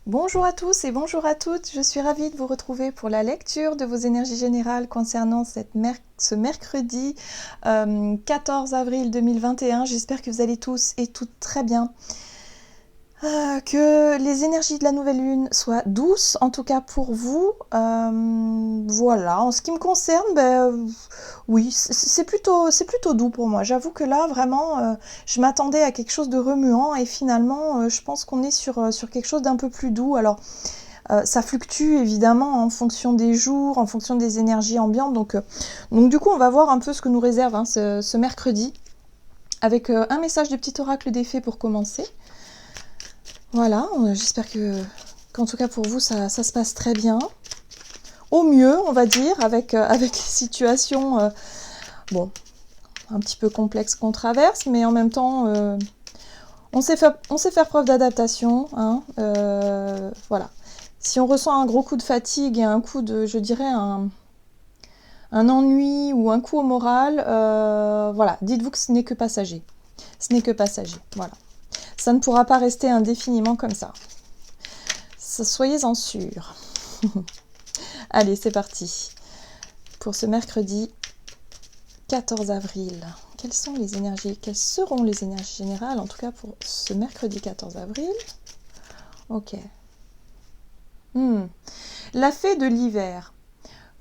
Bonjour à tous et bonjour à toutes, je suis ravie de vous retrouver pour la lecture de vos énergies générales concernant ce mercredi 14 avril 2021. J'espère que vous allez tous et toutes très bien. Que les énergies de la nouvelle lune soient douces, en tout cas pour vous. Voilà, en ce qui me concerne, oui, c'est plutôt doux pour moi. J'avoue que là, vraiment, je m'attendais à quelque chose de remuant et finalement, je pense qu'on est sur quelque chose d'un peu plus doux. Alors, ça fluctue évidemment en fonction des jours, en fonction des énergies ambiantes. Donc du coup, on va voir un peu ce que nous réserve ce mercredi avec un message de petit oracle des fées pour commencer. Voilà, j'espère qu'en tout cas pour vous, ça se passe très bien. Au mieux, on va dire, avec les situations bon, un petit peu complexes qu'on traverse, mais en même temps, on sait faire preuve d'adaptation. Hein, voilà. Si on ressent un gros coup de fatigue et un coup de, je dirais, un ennui ou un coup au moral, voilà, dites-vous que ce n'est que passager. Ce n'est que passager, voilà. Ça ne pourra pas rester indéfiniment comme ça. Soyez-en sûrs. Allez, c'est parti. Pour ce mercredi 14 avril, quelles seront les énergies générales, en tout cas pour ce mercredi 14 avril? Ok. La fée de l'hiver.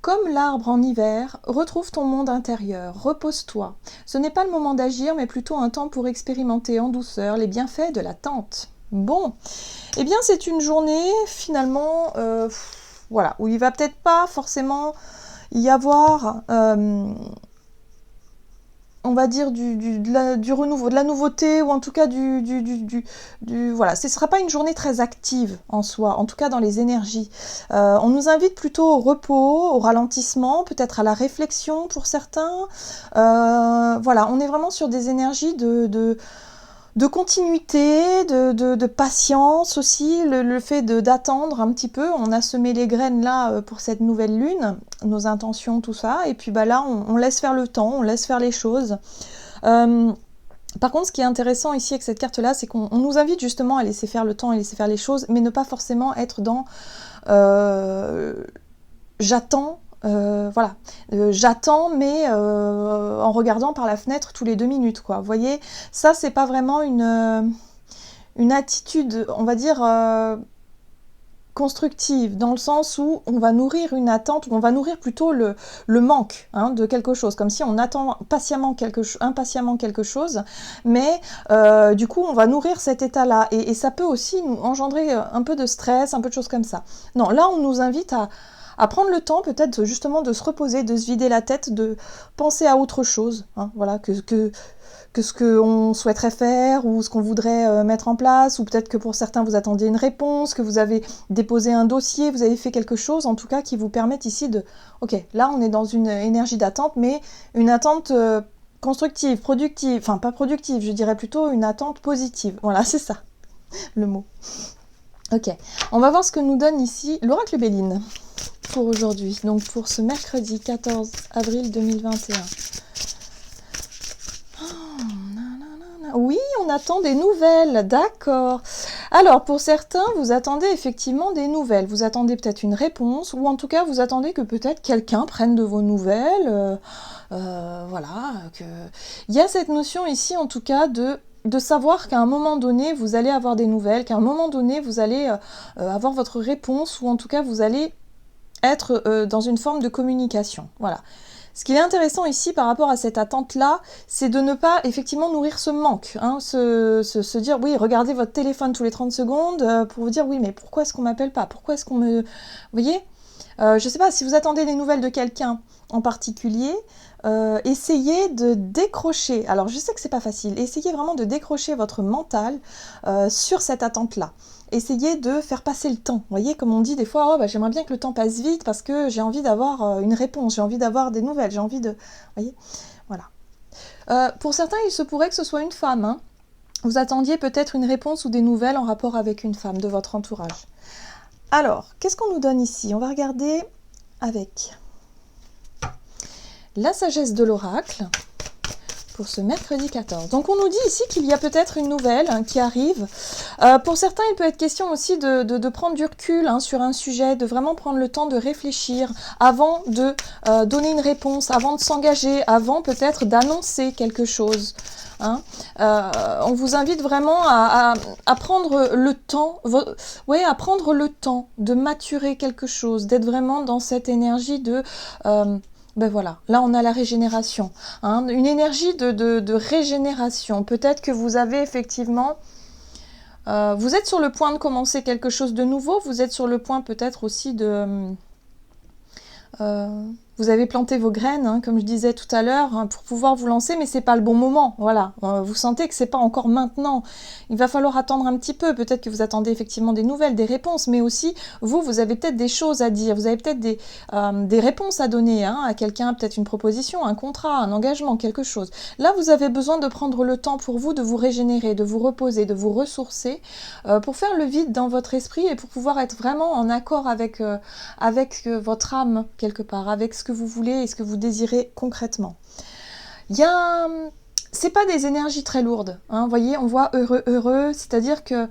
Comme l'arbre en hiver, retrouve ton monde intérieur, repose-toi. Ce n'est pas le moment d'agir, mais plutôt un temps pour expérimenter en douceur les bienfaits de l'attente. Bon, eh bien c'est une journée finalement, voilà, où il va peut-être pas forcément y avoir, on va dire, du renouveau, de la nouveauté, ou en tout cas voilà, ce ne sera pas une journée très active en soi, en tout cas dans les énergies. On nous invite plutôt au repos, au ralentissement, peut-être à la réflexion pour certains. Voilà, on est vraiment sur des énergies de continuité, de patience aussi, le fait d'attendre un petit peu. On a semé les graines là pour cette nouvelle lune, nos intentions, tout ça, et puis là on laisse faire le temps, on laisse faire les choses. Par contre, ce qui est intéressant ici avec cette carte-là, c'est qu'on nous invite justement à laisser faire le temps et laisser faire les choses, mais ne pas forcément être dans j'attends. Voilà, j'attends, mais en regardant par la fenêtre tous les 2 minutes, quoi. Vous voyez, ça, c'est pas vraiment une attitude, on va dire, constructive, dans le sens où on va nourrir une attente, ou on va nourrir plutôt le manque de quelque chose, comme si on attend impatiemment quelque chose, mais du coup, on va nourrir cet état-là, et ça peut aussi nous engendrer un peu de stress, un peu de choses comme ça. Non, là, on nous invite à prendre le temps peut-être justement de se reposer, de se vider la tête, de penser à autre chose, voilà, que ce qu'on souhaiterait faire ou ce qu'on voudrait mettre en place, ou peut-être que pour certains vous attendiez une réponse, que vous avez déposé un dossier, vous avez fait quelque chose en tout cas qui vous permette ici de... Ok, là on est dans une énergie d'attente, mais une attente constructive, productive, enfin pas productive, je dirais plutôt une attente positive. Voilà, c'est ça le mot. Ok, on va voir ce que nous donne ici l'oracle Béline pour aujourd'hui, donc pour ce mercredi 14 avril 2021. Oui, on attend des nouvelles, d'accord. Alors, pour certains, vous attendez effectivement des nouvelles. Vous attendez peut-être une réponse, ou en tout cas, vous attendez que peut-être quelqu'un prenne de vos nouvelles. Voilà. Il y a cette notion ici, en tout cas, de savoir qu'à un moment donné, vous allez avoir des nouvelles, qu'à un moment donné, vous allez avoir votre réponse, ou en tout cas, vous allez être dans une forme de communication. Voilà. Ce qui est intéressant ici par rapport à cette attente-là, c'est de ne pas effectivement nourrir ce manque, se dire oui, regardez votre téléphone tous les 30 secondes pour vous dire oui, mais pourquoi est-ce qu'on m'appelle pas? Pourquoi est-ce qu'on me... Vous voyez, je sais pas, si vous attendez des nouvelles de quelqu'un en particulier, essayez de décrocher, alors je sais que c'est pas facile, essayez vraiment de décrocher votre mental sur cette attente-là. Essayez de faire passer le temps. Vous voyez, comme on dit des fois, oh, j'aimerais bien que le temps passe vite parce que j'ai envie d'avoir une réponse, j'ai envie d'avoir des nouvelles, j'ai envie de... Vous voyez, voilà. Pour certains, il se pourrait que ce soit une femme. Vous attendiez peut-être une réponse ou des nouvelles en rapport avec une femme de votre entourage. Alors, qu'est-ce qu'on nous donne ici? On va regarder avec la sagesse de l'oracle pour ce mercredi 14. Donc on nous dit ici qu'il y a peut-être une nouvelle qui arrive. Pour certains, il peut être question aussi de prendre du recul sur un sujet, de vraiment prendre le temps de réfléchir avant de donner une réponse, avant de s'engager, avant peut-être d'annoncer quelque chose. On vous invite vraiment à prendre le temps, à prendre le temps de maturer quelque chose, d'être vraiment dans cette énergie de... ben voilà, là on a la régénération, une énergie de régénération. Peut-être que vous avez effectivement... vous êtes sur le point de commencer quelque chose de nouveau, vous êtes sur le point peut-être aussi de... vous avez planté vos graines, comme je disais tout à l'heure, pour pouvoir vous lancer, mais c'est pas le bon moment. Voilà, vous sentez que c'est pas encore maintenant. Il va falloir attendre un petit peu. Peut-être que vous attendez effectivement des nouvelles, des réponses, mais aussi vous avez peut-être des choses à dire. Vous avez peut-être des réponses à donner à quelqu'un, peut-être une proposition, un contrat, un engagement, quelque chose. Là, vous avez besoin de prendre le temps pour vous de vous régénérer, de vous reposer, de vous ressourcer, pour faire le vide dans votre esprit et pour pouvoir être vraiment en accord avec votre âme quelque part, avec ce que vous voulez et ce que vous désirez concrètement. C'est pas des énergies très lourdes, vous voyez, on voit heureux, c'est-à-dire que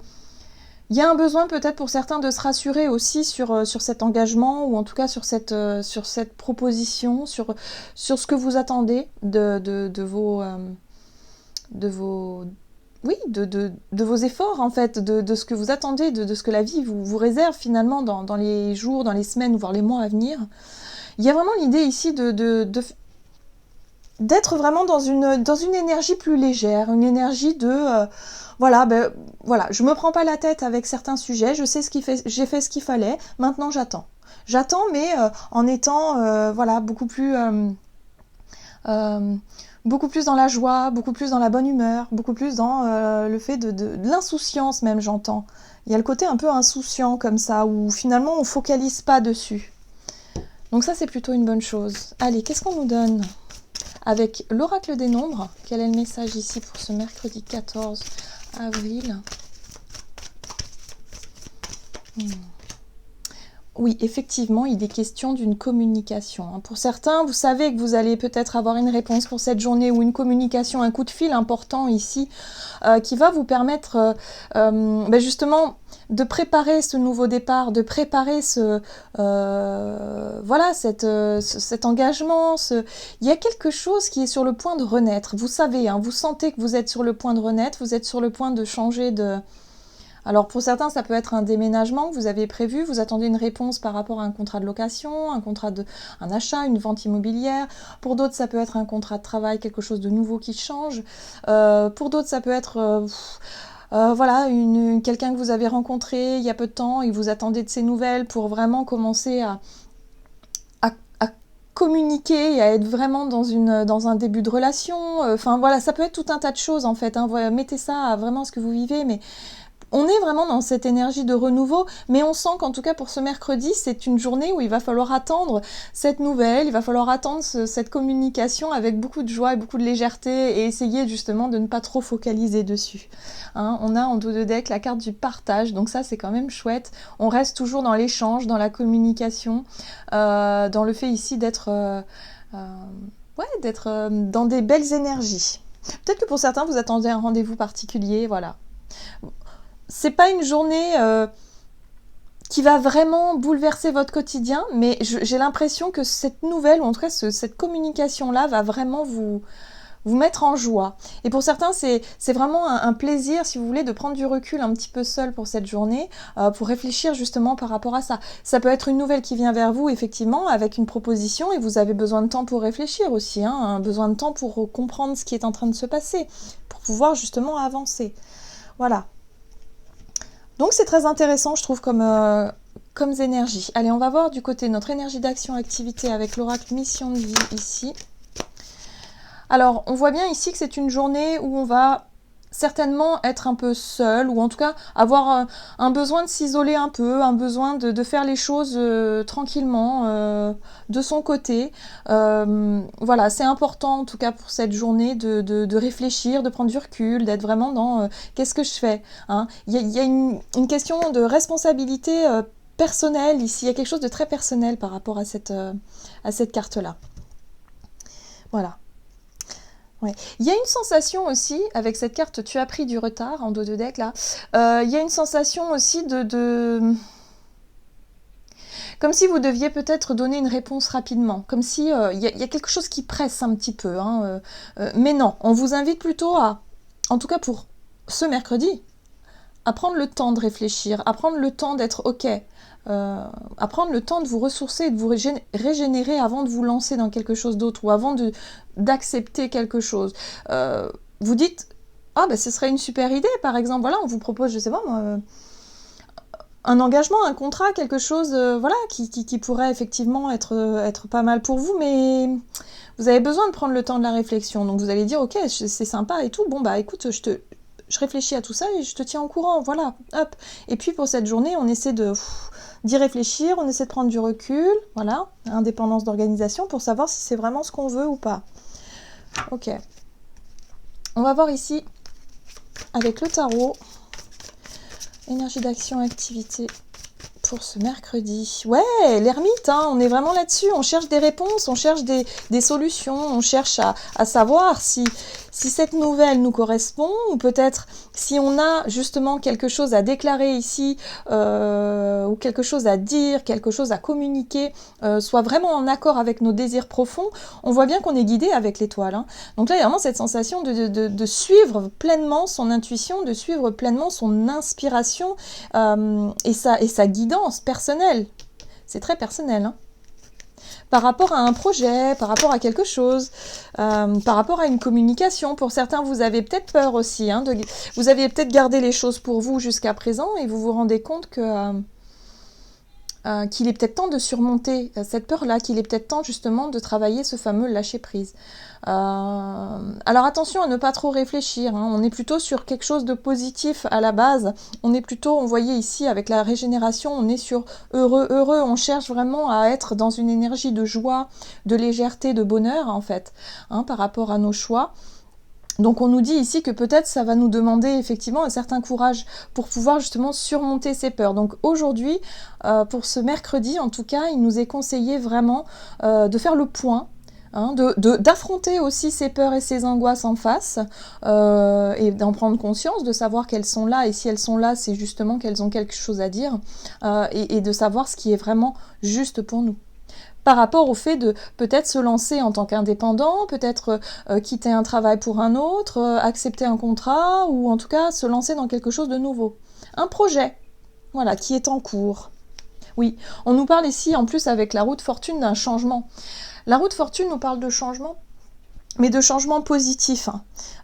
il y a un besoin peut-être pour certains de se rassurer aussi sur cet engagement ou en tout cas sur cette proposition, sur ce que vous attendez de vos efforts en fait, de ce que vous attendez, de ce que la vie vous réserve finalement dans les jours, dans les semaines, voire les mois à venir. Il y a vraiment l'idée ici d'être vraiment dans une énergie plus légère, une énergie de je me prends pas la tête avec certains sujets, je sais j'ai fait ce qu'il fallait, maintenant j'attends. J'attends, mais en étant beaucoup plus dans la joie, beaucoup plus dans la bonne humeur, beaucoup plus dans le fait de l'insouciance même, j'entends. Il y a le côté un peu insouciant comme ça, où finalement on focalise pas dessus. Donc ça, c'est plutôt une bonne chose. Allez, qu'est-ce qu'on nous donne avec l'oracle des nombres? Quel est le message ici pour ce mercredi 14 avril? Oui, effectivement, il est question d'une communication. Pour certains, vous savez que vous allez peut-être avoir une réponse pour cette journée ou une communication, un coup de fil important ici qui va vous permettre justement de préparer ce nouveau départ, de préparer cet engagement. Il y a quelque chose qui est sur le point de renaître. Vous savez, vous sentez que vous êtes sur le point de renaître, vous êtes sur le point de changer de... Alors pour certains, ça peut être un déménagement que vous avez prévu, vous attendez une réponse par rapport à un contrat de location, un achat, une vente immobilière. Pour d'autres, ça peut être un contrat de travail, quelque chose de nouveau qui change. Pour d'autres, ça peut être quelqu'un que vous avez rencontré il y a peu de temps et vous attendez de ses nouvelles pour vraiment commencer à communiquer et à être vraiment dans un début de relation. Ça peut être tout un tas de choses en fait. Mettez ça à vraiment ce que vous vivez, mais on est vraiment dans cette énergie de renouveau, mais on sent qu'en tout cas pour ce mercredi, c'est une journée où il va falloir attendre cette nouvelle, il va falloir attendre cette communication avec beaucoup de joie et beaucoup de légèreté et essayer justement de ne pas trop focaliser dessus. On a en dos de deck la carte du partage, donc ça c'est quand même chouette. On reste toujours dans l'échange, dans la communication, dans le fait ici d'être dans des belles énergies. Peut-être que pour certains, vous attendez un rendez-vous particulier, voilà. C'est pas une journée qui va vraiment bouleverser votre quotidien, mais j'ai l'impression que cette nouvelle, ou en tout cas cette communication-là, va vraiment vous mettre en joie. Et pour certains, c'est vraiment un plaisir, si vous voulez, de prendre du recul un petit peu seul pour cette journée, pour réfléchir justement par rapport à ça. Ça peut être une nouvelle qui vient vers vous, effectivement, avec une proposition, et vous avez besoin de temps pour réfléchir aussi, besoin de temps pour comprendre ce qui est en train de se passer, pour pouvoir justement avancer. Voilà. Donc c'est très intéressant, je trouve, comme énergie. Allez, on va voir du côté de notre énergie d'action-activité avec l'oracle mission de vie ici. Alors, on voit bien ici que c'est une journée où on va certainement être un peu seul, ou en tout cas avoir un besoin de s'isoler un peu, un besoin de faire les choses tranquillement de son côté. Voilà, c'est important en tout cas pour cette journée de réfléchir, de prendre du recul, d'être vraiment dans qu'est-ce que je fais. Il y a une question de responsabilité personnelle ici, il y a quelque chose de très personnel par rapport à cette carte-là. Voilà. Ouais. Il y a une sensation aussi, avec cette carte, tu as pris du retard en dos de deck là, il y a une sensation aussi comme si vous deviez peut-être donner une réponse rapidement, comme si y a quelque chose qui presse un petit peu, hein, mais non, on vous invite plutôt à, en tout cas pour ce mercredi, à prendre le temps de réfléchir, à prendre le temps d'être OK, à prendre le temps de vous ressourcer et de vous régénérer avant de vous lancer dans quelque chose d'autre ou avant d'accepter quelque chose. Vous dites, ah ben ce serait une super idée, par exemple, voilà, on vous propose, je sais pas moi, un engagement, un contrat, quelque chose voilà, qui pourrait effectivement être pas mal pour vous, mais vous avez besoin de prendre le temps de la réflexion. Donc vous allez dire, ok, c'est sympa et tout, bon bah écoute, je réfléchis à tout ça et je te tiens au courant, voilà, hop. Et puis pour cette journée, on essaie d'y réfléchir, on essaie de prendre du recul, voilà, indépendance d'organisation, pour savoir si c'est vraiment ce qu'on veut ou pas. Ok. On va voir ici, avec le tarot, énergie d'action, activité pour ce mercredi. Ouais, l'ermite, hein, on est vraiment là-dessus, on cherche des réponses, on cherche des solutions, on cherche à savoir si cette nouvelle nous correspond, ou peut-être si on a justement quelque chose à déclarer ici, ou quelque chose à dire, quelque chose à communiquer, soit vraiment en accord avec nos désirs profonds. On voit bien qu'on est guidé avec l'étoile. Hein. Donc là, il y a vraiment cette sensation de suivre pleinement son intuition, de suivre pleinement son inspiration et sa guidance personnelle. C'est très personnel, hein. Par rapport à un projet, par rapport à quelque chose, par rapport à une communication. Pour certains, vous avez peut-être peur aussi. Hein, vous aviez peut-être gardé les choses pour vous jusqu'à présent et vous vous rendez compte que qu'il est peut-être temps de surmonter cette peur-là, qu'il est peut-être temps justement de travailler ce fameux lâcher-prise. Alors attention à ne pas trop réfléchir, hein. On est plutôt sur quelque chose de positif à la base, on est plutôt, on voyait ici avec la régénération, on est sur heureux, on cherche vraiment à être dans une énergie de joie, de légèreté, de bonheur en fait, hein, par rapport à nos choix. Donc on nous dit ici que peut-être ça va nous demander effectivement un certain courage pour pouvoir justement surmonter ces peurs. Donc aujourd'hui, pour ce mercredi en tout cas, il nous est conseillé vraiment de faire le point, hein, d'affronter aussi ces peurs et ces angoisses en face, et d'en prendre conscience, de savoir qu'elles sont là, et si elles sont là, c'est justement qu'elles ont quelque chose à dire, et de savoir ce qui est vraiment juste pour nous. Par rapport au fait de peut-être se lancer en tant qu'indépendant, peut-être quitter un travail pour un autre, accepter un contrat, ou en tout cas se lancer dans quelque chose de nouveau. Un projet, voilà, qui est en cours. Oui, on nous parle ici, en plus avec la roue de fortune, d'un changement. La roue de fortune nous parle de changement, mais de changement positif,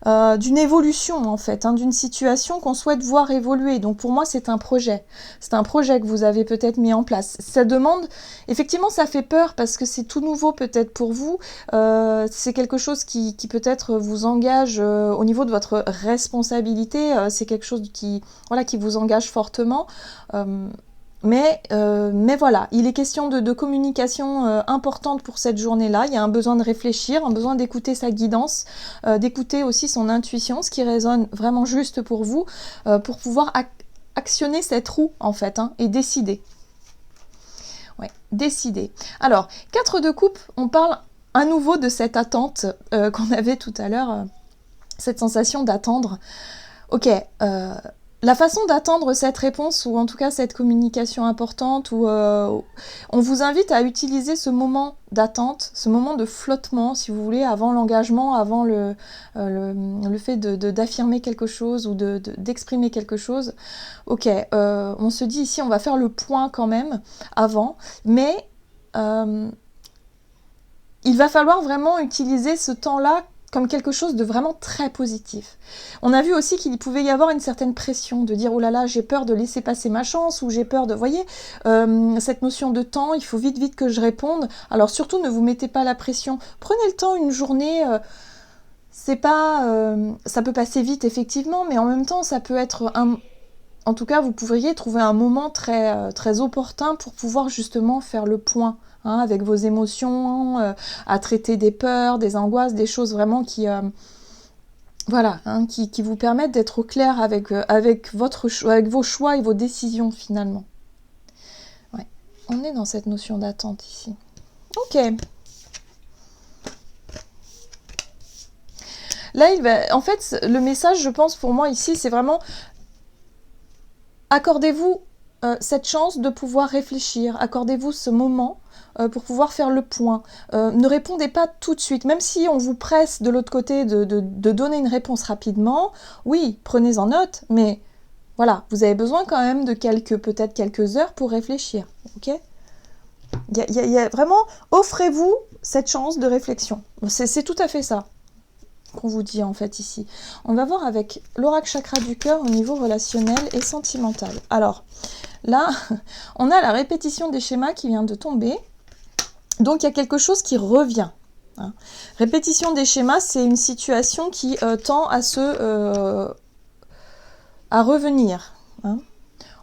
hein, d'une évolution en fait, hein, d'une situation qu'on souhaite voir évoluer. Donc pour moi c'est un projet que vous avez peut-être mis en place. Ça demande, effectivement ça fait peur parce que c'est tout nouveau peut-être pour vous, c'est quelque chose qui peut-être vous engage au niveau de votre responsabilité, c'est quelque chose qui vous engage fortement. Mais voilà, il est question de communication importante pour cette journée-là. Il y a un besoin de réfléchir, un besoin d'écouter sa guidance, d'écouter aussi son intuition, ce qui résonne vraiment juste pour vous, pour pouvoir actionner cette roue en fait, hein, et décider. Ouais, décider. Alors, 4 de coupe, on parle à nouveau de cette attente qu'on avait tout à l'heure, cette sensation d'attendre. Ok, la façon d'attendre cette réponse, ou en tout cas cette communication importante, où on vous invite à utiliser ce moment d'attente, ce moment de flottement, si vous voulez, avant l'engagement, avant le fait d'affirmer quelque chose ou d'exprimer quelque chose. Ok, on se dit ici, on va faire le point quand même avant, mais il va falloir vraiment utiliser ce temps-là comme quelque chose de vraiment très positif. On a vu aussi qu'il pouvait y avoir une certaine pression, de dire « Oh là là, j'ai peur de laisser passer ma chance » ou « J'ai peur de... » Vous voyez, cette notion de temps, il faut vite que je réponde. Alors surtout, ne vous mettez pas la pression. Prenez le temps, une journée, c'est pas... ça peut passer vite, effectivement, mais en même temps, ça peut être un... En tout cas, vous pourriez trouver un moment très opportun pour pouvoir justement faire le point, hein, avec vos émotions, à traiter des peurs, des angoisses, des choses vraiment qui vous permettent d'être au clair avec vos choix et vos décisions finalement. Ouais. On est dans cette notion d'attente ici. Ok. Là, en fait, le message, je pense, pour moi ici, c'est vraiment accordez-vous cette chance de pouvoir réfléchir, accordez-vous ce moment pour pouvoir faire le point. Ne répondez pas tout de suite, même si on vous presse de l'autre côté de donner une réponse rapidement, oui, prenez en note, mais voilà, vous avez besoin quand même de peut-être quelques heures pour réfléchir, ok? Il y a vraiment, offrez-vous cette chance de réflexion. C'est tout à fait ça qu'on vous dit en fait ici. On va voir avec l'oracle chakra du cœur au niveau relationnel et sentimental. Alors là, on a la répétition des schémas qui vient de tomber. Donc il y a quelque chose qui revient. Hein. Répétition des schémas, c'est une situation qui tend à revenir. Hein.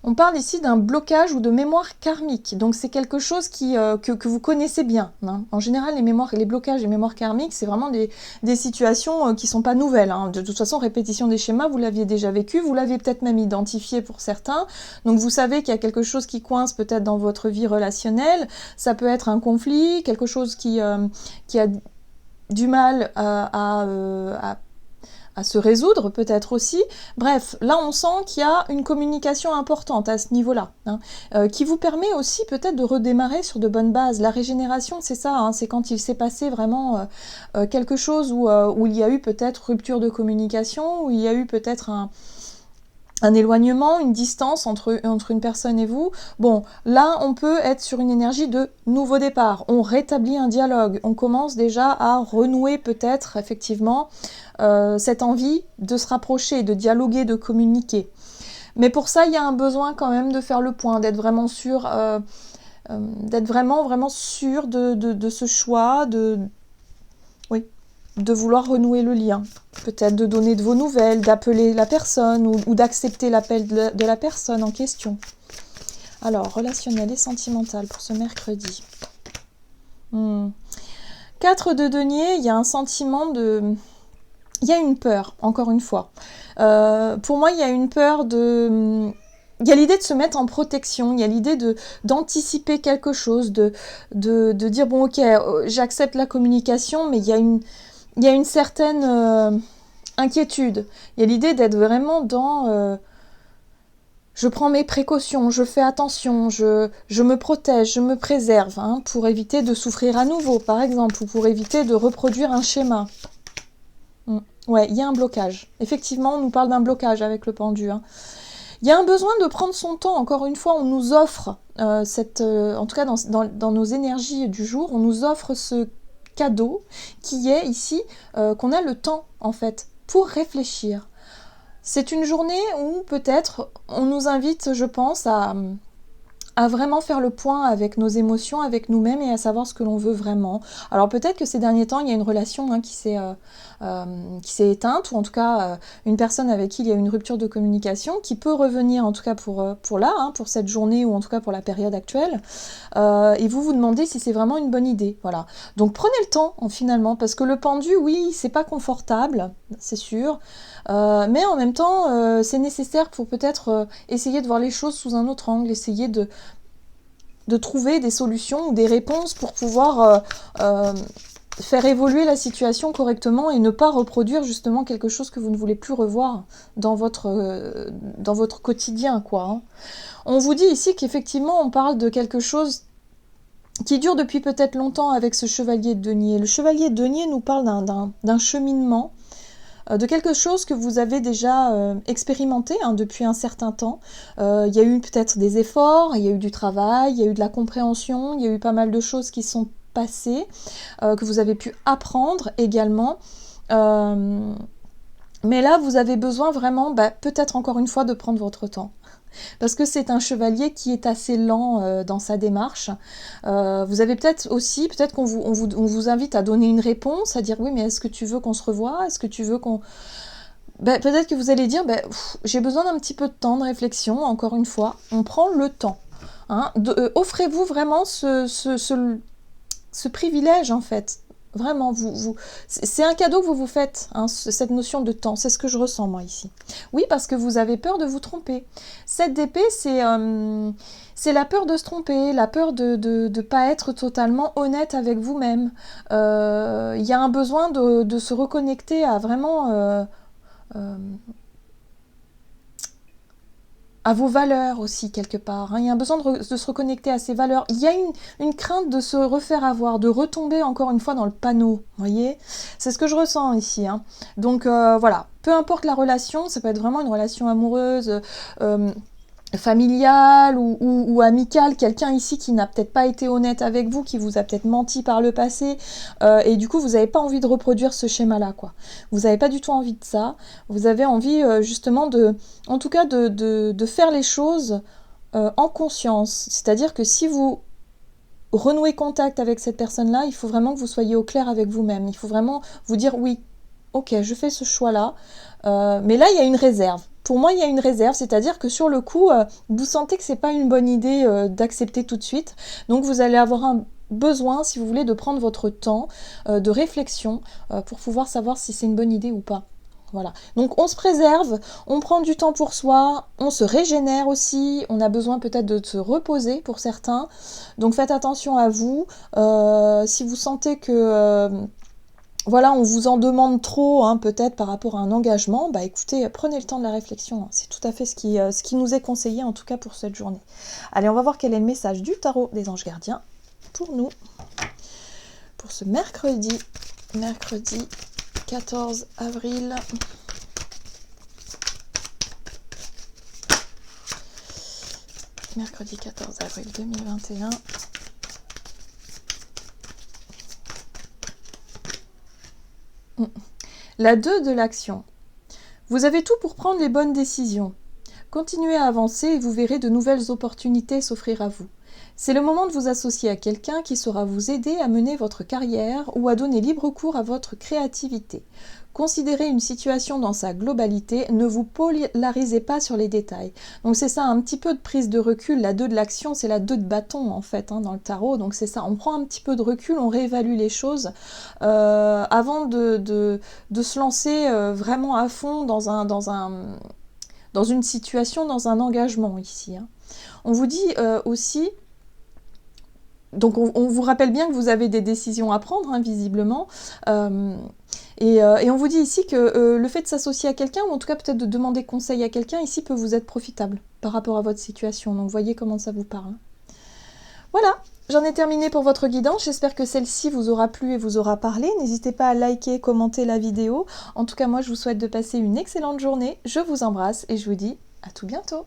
On parle ici d'un blocage ou de mémoire karmique. Donc c'est quelque chose que vous connaissez bien. Hein. En général, les blocages et mémoires karmiques, c'est vraiment des situations qui ne sont pas nouvelles. Hein. De toute façon, répétition des schémas, vous l'aviez déjà vécu, vous l'aviez peut-être même identifié pour certains. Donc vous savez qu'il y a quelque chose qui coince peut-être dans votre vie relationnelle. Ça peut être un conflit, quelque chose qui a du mal à se résoudre peut-être aussi. Bref, là on sent qu'il y a une communication importante à ce niveau-là, hein, qui vous permet aussi peut-être de redémarrer sur de bonnes bases. La régénération, c'est ça, hein, c'est quand il s'est passé vraiment quelque chose où il y a eu peut-être rupture de communication, où il y a eu peut-être un éloignement, une distance entre une personne et vous. Bon, là, on peut être sur une énergie de nouveau départ. On rétablit un dialogue. On commence déjà à renouer peut-être, effectivement, cette envie de se rapprocher, de dialoguer, de communiquer. Mais pour ça, il y a un besoin quand même de faire le point, d'être vraiment sûr, d'être vraiment sûr de ce choix, oui, de vouloir renouer le lien, peut-être de donner de vos nouvelles, d'appeler la personne ou d'accepter l'appel de la personne en question. Alors, relationnel et sentimental pour ce mercredi. 4 de denier, il y a un sentiment de... Il y a une peur, encore une fois. Pour moi, il y a une peur de... Il y a l'idée de se mettre en protection, il y a l'idée d'anticiper quelque chose, de dire, bon ok, j'accepte la communication, mais il y a une certaine inquiétude. Il y a l'idée d'être vraiment dans... je prends mes précautions, je fais attention, je me protège, je me préserve, hein, pour éviter de souffrir à nouveau, par exemple, ou pour éviter de reproduire un schéma. Ouais, il y a un blocage. Effectivement, on nous parle d'un blocage avec le pendu. Hein. Il y a un besoin de prendre son temps. Encore une fois, on nous offre, en tout cas dans nos énergies du jour, on nous offre ce cadeau qui est ici, qu'on a le temps, en fait, pour réfléchir. C'est une journée où peut-être on nous invite, je pense, à vraiment faire le point avec nos émotions, avec nous-mêmes et à savoir ce que l'on veut vraiment. Alors peut-être que ces derniers temps, il y a une relation qui s'est éteinte, ou en tout cas une personne avec qui il y a une rupture de communication qui peut revenir en tout cas pour là, hein, pour cette journée ou en tout cas pour la période actuelle, et vous demandez si c'est vraiment une bonne idée. Voilà. Donc prenez le temps finalement, parce que le pendu, oui, c'est pas confortable, c'est sûr, mais en même temps, c'est nécessaire pour peut-être essayer de voir les choses sous un autre angle, essayer de trouver des solutions ou des réponses pour pouvoir faire évoluer la situation correctement et ne pas reproduire justement quelque chose que vous ne voulez plus revoir dans votre quotidien, quoi. Hein. On vous dit ici qu'effectivement on parle de quelque chose qui dure depuis peut-être longtemps avec ce chevalier de denier. Le chevalier de denier nous parle d'un cheminement, de quelque chose que vous avez déjà expérimenté, hein, depuis un certain temps. Il y a eu peut-être des efforts, il y a eu du travail, il y a eu de la compréhension, il y a eu pas mal de choses qui sont passées, que vous avez pu apprendre également. Mais là, vous avez besoin vraiment, peut-être encore une fois, de prendre votre temps. Parce que c'est un chevalier qui est assez lent dans sa démarche. Vous avez peut-être qu'on vous invite à donner une réponse, à dire oui, mais est-ce que tu veux qu'on se revoie? Est-ce que tu veux qu'on... peut-être que vous allez dire, j'ai besoin d'un petit peu de temps de réflexion, encore une fois, on prend le temps. Hein, offrez-vous vraiment ce privilège, en fait, Vraiment, c'est un cadeau que vous vous faites, hein, cette notion de temps. C'est ce que je ressens, moi, ici. Oui, parce que vous avez peur de vous tromper. Cette d'épée, c'est la peur de se tromper, la peur de ne pas être totalement honnête avec vous-même. Il y a un besoin de se reconnecter à vraiment... euh, à vos valeurs aussi, quelque part. Hein. Il y a un besoin de se reconnecter à ses valeurs. Il y a une crainte de se refaire avoir, de retomber encore une fois dans le panneau. Vous voyez? C'est ce que je ressens ici. Hein. Donc voilà, peu importe la relation, ça peut être vraiment une relation amoureuse, familiale ou amicale, quelqu'un ici qui n'a peut-être pas été honnête avec vous, qui vous a peut-être menti par le passé, et du coup vous n'avez pas envie de reproduire ce schéma-là, quoi. Vous n'avez pas du tout envie de ça, vous avez envie justement en tout cas de faire les choses en conscience, c'est-à-dire que si vous renouez contact avec cette personne-là, il faut vraiment que vous soyez au clair avec vous-même, il faut vraiment vous dire oui, ok, je fais ce choix-là, mais là il y a une réserve. Pour moi, il y a une réserve, c'est-à-dire que sur le coup, vous sentez que c'est pas une bonne idée d'accepter tout de suite. Donc vous allez avoir un besoin, si vous voulez, de prendre votre temps de réflexion pour pouvoir savoir si c'est une bonne idée ou pas. Voilà. Donc on se préserve, on prend du temps pour soi, on se régénère aussi, on a besoin peut-être de se reposer pour certains. Donc faites attention à vous. Si vous sentez que voilà, on vous en demande trop, hein, peut-être par rapport à un engagement, bah écoutez, prenez le temps de la réflexion. Hein. C'est tout à fait ce qui nous est conseillé, en tout cas pour cette journée. Allez, on va voir quel est le message du tarot des anges gardiens pour nous, pour ce mercredi 14 avril. Mercredi 14 avril 2021. La 2 de l'action. Vous avez tout pour prendre les bonnes décisions. Continuez à avancer et vous verrez de nouvelles opportunités s'offrir à vous. C'est le moment de vous associer à quelqu'un qui saura vous aider à mener votre carrière ou à donner libre cours à votre créativité. Considérez une situation dans sa globalité, ne vous polarisez pas sur les détails. Donc c'est ça, un petit peu de prise de recul. La 2 de l'action, c'est la 2 de bâton en fait, hein, dans le tarot. Donc c'est ça, on prend un petit peu de recul, on réévalue les choses avant de se lancer vraiment à fond dans une situation, dans un engagement ici. Hein. On vous dit aussi... Donc on vous rappelle bien que vous avez des décisions à prendre, hein, visiblement, et on vous dit ici que le fait de s'associer à quelqu'un, ou en tout cas peut-être de demander conseil à quelqu'un, ici peut vous être profitable par rapport à votre situation. Donc voyez comment ça vous parle. Voilà, j'en ai terminé pour votre guidance. J'espère que celle-ci vous aura plu et vous aura parlé. N'hésitez pas à liker, commenter la vidéo. En tout cas, moi je vous souhaite de passer une excellente journée. Je vous embrasse et je vous dis à tout bientôt.